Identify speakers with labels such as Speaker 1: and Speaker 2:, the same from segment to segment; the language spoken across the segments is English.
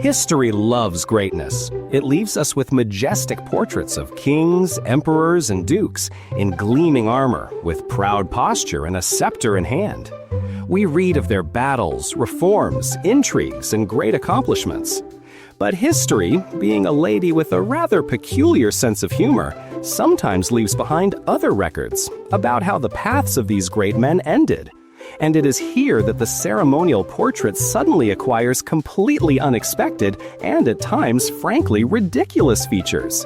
Speaker 1: History loves greatness. It leaves us with majestic portraits of kings, emperors, and dukes in gleaming armor, with proud posture and a scepter in hand. We read of their battles, reforms, intrigues, and great accomplishments. But history, being a lady with a rather peculiar sense of humor, sometimes leaves behind other records about how the paths of these great men ended. And it is here that the ceremonial portrait suddenly acquires completely unexpected and at times frankly ridiculous features.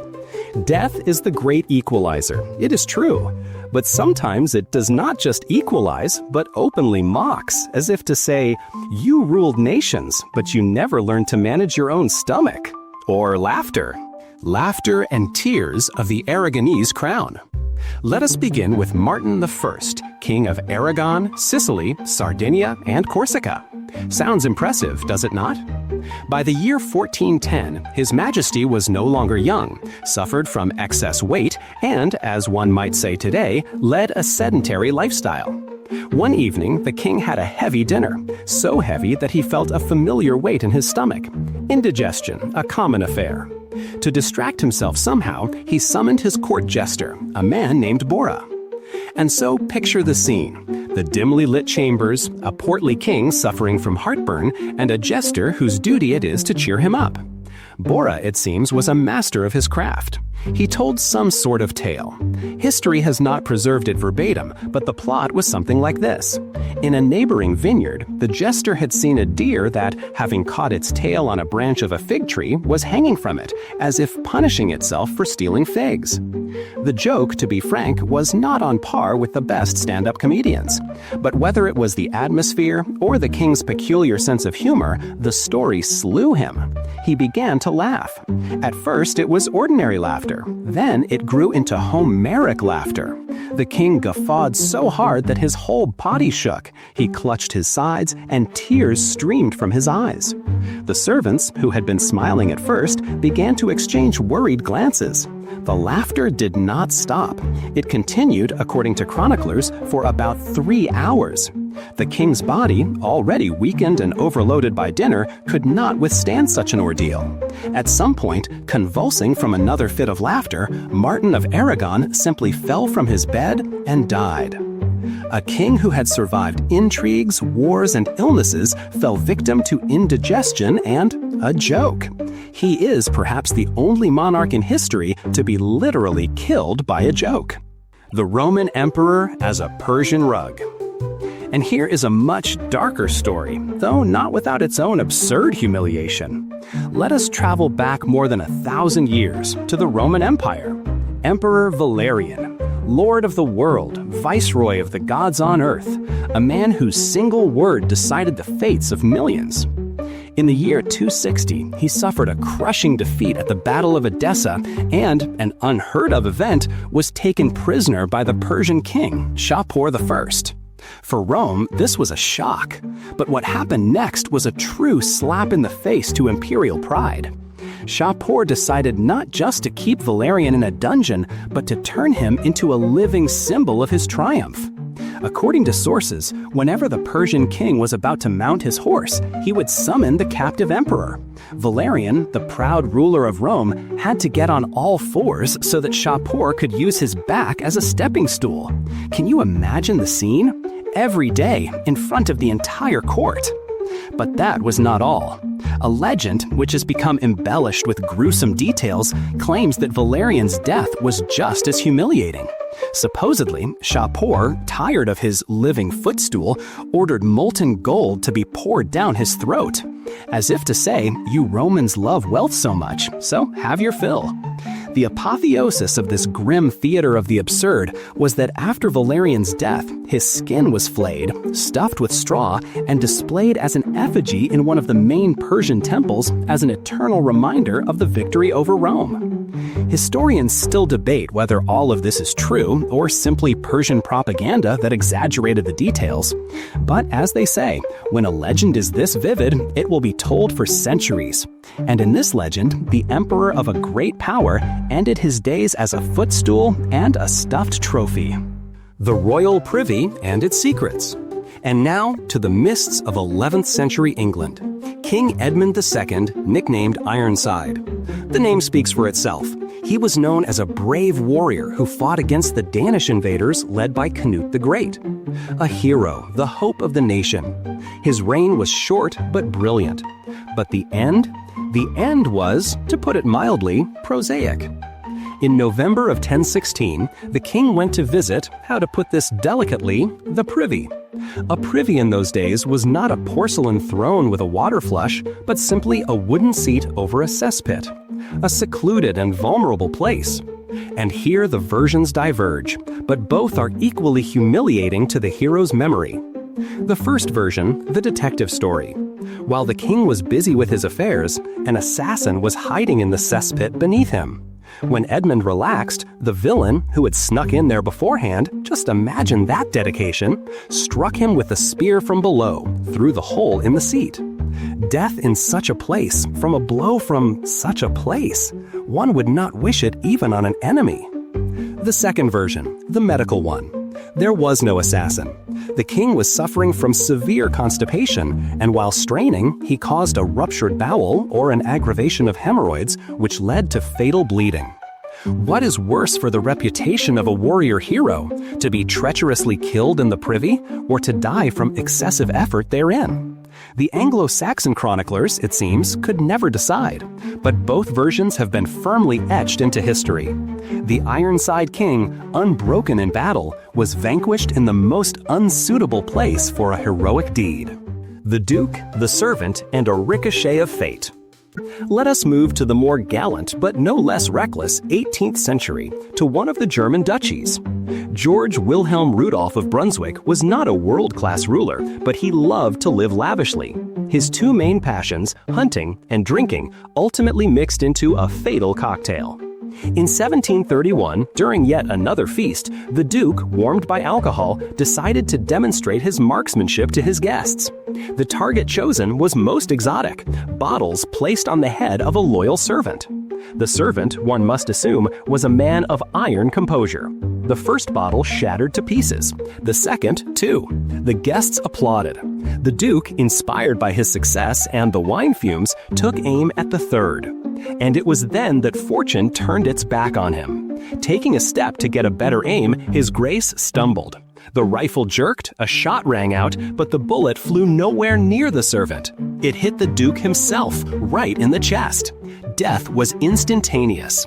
Speaker 1: Death is the great equalizer, it is true. But sometimes it does not just equalize, but openly mocks, as if to say, you ruled nations, but you never learned to manage your own stomach. Or laughter. Laughter and tears of the Aragonese crown. Let us begin with Martin I, King of Aragon, Sicily, Sardinia, and Corsica. Sounds impressive, does it not? By the year 1410, His Majesty was no longer young, suffered from excess weight, and, as one might say today, led a sedentary lifestyle. One evening, the king had a heavy dinner, so heavy that he felt a familiar weight in his stomach. Indigestion, a common affair. To distract himself somehow, he summoned his court jester, a man named Bora. And so picture the scene. The dimly lit chambers, a portly king suffering from heartburn, and a jester whose duty it is to cheer him up. Bora, it seems, was a master of his craft. He told some sort of tale. History has not preserved it verbatim, but the plot was something like this. In a neighboring vineyard, the jester had seen a deer that, having caught its tail on a branch of a fig tree, was hanging from it, as if punishing itself for stealing figs. The joke, to be frank, was not on par with the best stand-up comedians. But whether it was the atmosphere or the king's peculiar sense of humor, the story slew him. He began to laugh. At first, it was ordinary laughter. Then it grew into Homeric laughter. The king guffawed so hard that his whole body shook. He clutched his sides, and tears streamed from his eyes. The servants, who had been smiling at first, began to exchange worried glances. The laughter did not stop. It continued, according to chroniclers, for about 3 hours. The king's body, already weakened and overloaded by dinner, could not withstand such an ordeal. At some point, convulsing from another fit of laughter, Martin of Aragon simply fell from his bed and died. A king who had survived intrigues, wars, and illnesses fell victim to indigestion and a joke. He is perhaps the only monarch in history to be literally killed by a joke. The Roman emperor as a Persian rug. And here is a much darker story, though not without its own absurd humiliation. Let us travel back more than 1,000 years to the Roman Empire. Emperor Valerian, Lord of the world, Viceroy of the gods on earth, a man whose single word decided the fates of millions. In the year 260, he suffered a crushing defeat at the Battle of Edessa and, an unheard-of event, was taken prisoner by the Persian king, Shapur I. For Rome, this was a shock. But what happened next was a true slap in the face to imperial pride. Shapur decided not just to keep Valerian in a dungeon, but to turn him into a living symbol of his triumph. According to sources, whenever the Persian king was about to mount his horse, he would summon the captive emperor. Valerian, the proud ruler of Rome, had to get on all fours so that Shapur could use his back as a stepping stool. Can you imagine the scene? Every day, in front of the entire court. But that was not all. A legend, which has become embellished with gruesome details, claims that Valerian's death was just as humiliating. Supposedly, Shapur, tired of his living footstool, ordered molten gold to be poured down his throat. As if to say, you Romans love wealth so much, so have your fill. The apotheosis of this grim theater of the absurd was that after Valerian's death, his skin was flayed, stuffed with straw, and displayed as an effigy in one of the main Persian temples as an eternal reminder of the victory over Rome. Historians still debate whether all of this is true or simply Persian propaganda that exaggerated the details. But as they say, when a legend is this vivid, it will be told for centuries. And in this legend, the emperor of a great power ended his days as a footstool and a stuffed trophy. The royal privy and its secrets. And now to the mists of 11th century England. King Edmund II, nicknamed Ironside. The name speaks for itself. He was known as a brave warrior who fought against the Danish invaders led by Canute the Great. A hero, the hope of the nation. His reign was short but brilliant. But the end? The end was, to put it mildly, prosaic. In November of 1016, the king went to visit, how to put this delicately, the privy. A privy in those days was not a porcelain throne with a water flush, but simply a wooden seat over a cesspit. A secluded and vulnerable place. And here the versions diverge, but both are equally humiliating to the hero's memory. The first version, the detective story. While the king was busy with his affairs, an assassin was hiding in the cesspit beneath him. When Edmund relaxed, the villain, who had snuck in there beforehand, just imagine that dedication, struck him with a spear from below, through the hole in the seat. Death in such a place, from a blow from such a place. One would not wish it even on an enemy. The second version, the medical one. There was no assassin. The king was suffering from severe constipation, and while straining, he caused a ruptured bowel or an aggravation of hemorrhoids, which led to fatal bleeding. What is worse for the reputation of a warrior hero, to be treacherously killed in the privy, or to die from excessive effort therein? The Anglo-Saxon chroniclers, it seems, could never decide, but both versions have been firmly etched into history. The Ironside king, unbroken in battle, was vanquished in the most unsuitable place for a heroic deed. The Duke, the Servant, and a Ricochet of Fate. Let us move to the more gallant but no less reckless 18th century, to one of the German duchies. George Wilhelm Rudolph of Brunswick was not a world-class ruler, but he loved to live lavishly. His two main passions, hunting and drinking, ultimately mixed into a fatal cocktail. In 1731, during yet another feast, the Duke, warmed by alcohol, decided to demonstrate his marksmanship to his guests. The target chosen was most exotic, bottles placed on the head of a loyal servant. The servant, one must assume, was a man of iron composure. The first bottle shattered to pieces. The second, too. The guests applauded. The Duke, inspired by his success and the wine fumes, took aim at the third. And it was then that fortune turned its back on him. Taking a step to get a better aim, His Grace stumbled. The rifle jerked, a shot rang out, but the bullet flew nowhere near the servant. It hit the Duke himself, right in the chest. Death was instantaneous.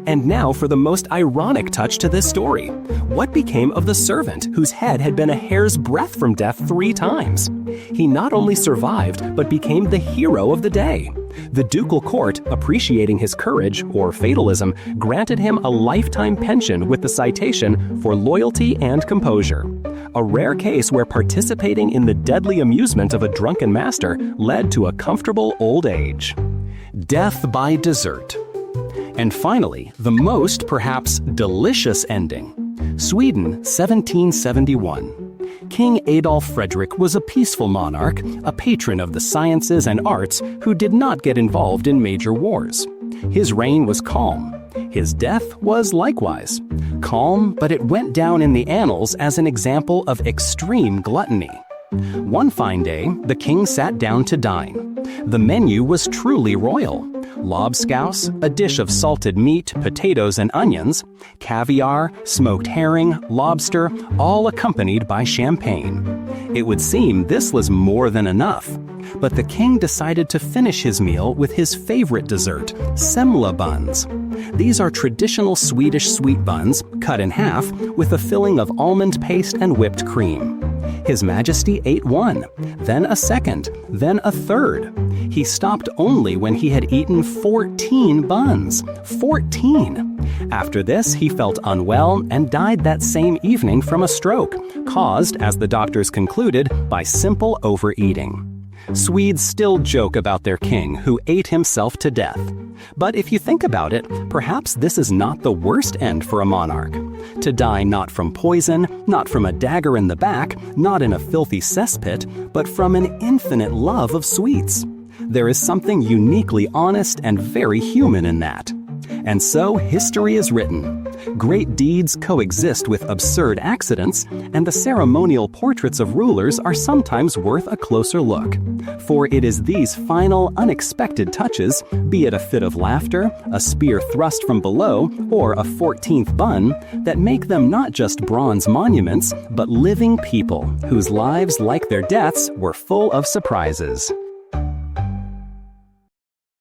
Speaker 1: And now for the most ironic touch to this story. What became of the servant whose head had been a hair's breadth from death 3 times? He not only survived, but became the hero of the day. The ducal court, appreciating his courage, or fatalism, granted him a lifetime pension with the citation for loyalty and composure. A rare case where participating in the deadly amusement of a drunken master led to a comfortable old age. Death by dessert. And finally, the most, perhaps, delicious ending. Sweden, 1771. King Adolf Frederick was a peaceful monarch, a patron of the sciences and arts who did not get involved in major wars. His reign was calm. His death was likewise calm, but it went down in the annals as an example of extreme gluttony. One fine day, the king sat down to dine. The menu was truly royal. Lobscouse, a dish of salted meat, potatoes, and onions, caviar, smoked herring, lobster, all accompanied by champagne. It would seem this was more than enough. But the king decided to finish his meal with his favorite dessert, semla buns. These are traditional Swedish sweet buns, cut in half, with a filling of almond paste and whipped cream. His Majesty ate one, then a second, then a third. He stopped only when he had eaten 14 buns. 14! After this, he felt unwell and died that same evening from a stroke, caused, as the doctors concluded, by simple overeating. Swedes still joke about their king, who ate himself to death. But if you think about it, perhaps this is not the worst end for a monarch. To die not from poison, not from a dagger in the back, not in a filthy cesspit, but from an infinite love of sweets. There is something uniquely honest and very human in that. And so history is written. Great deeds coexist with absurd accidents, and the ceremonial portraits of rulers are sometimes worth a closer look. For it is these final, unexpected touches, be it a fit of laughter, a spear thrust from below, or a 14th bun, that make them not just bronze monuments, but living people, whose lives, like their deaths, were full of surprises.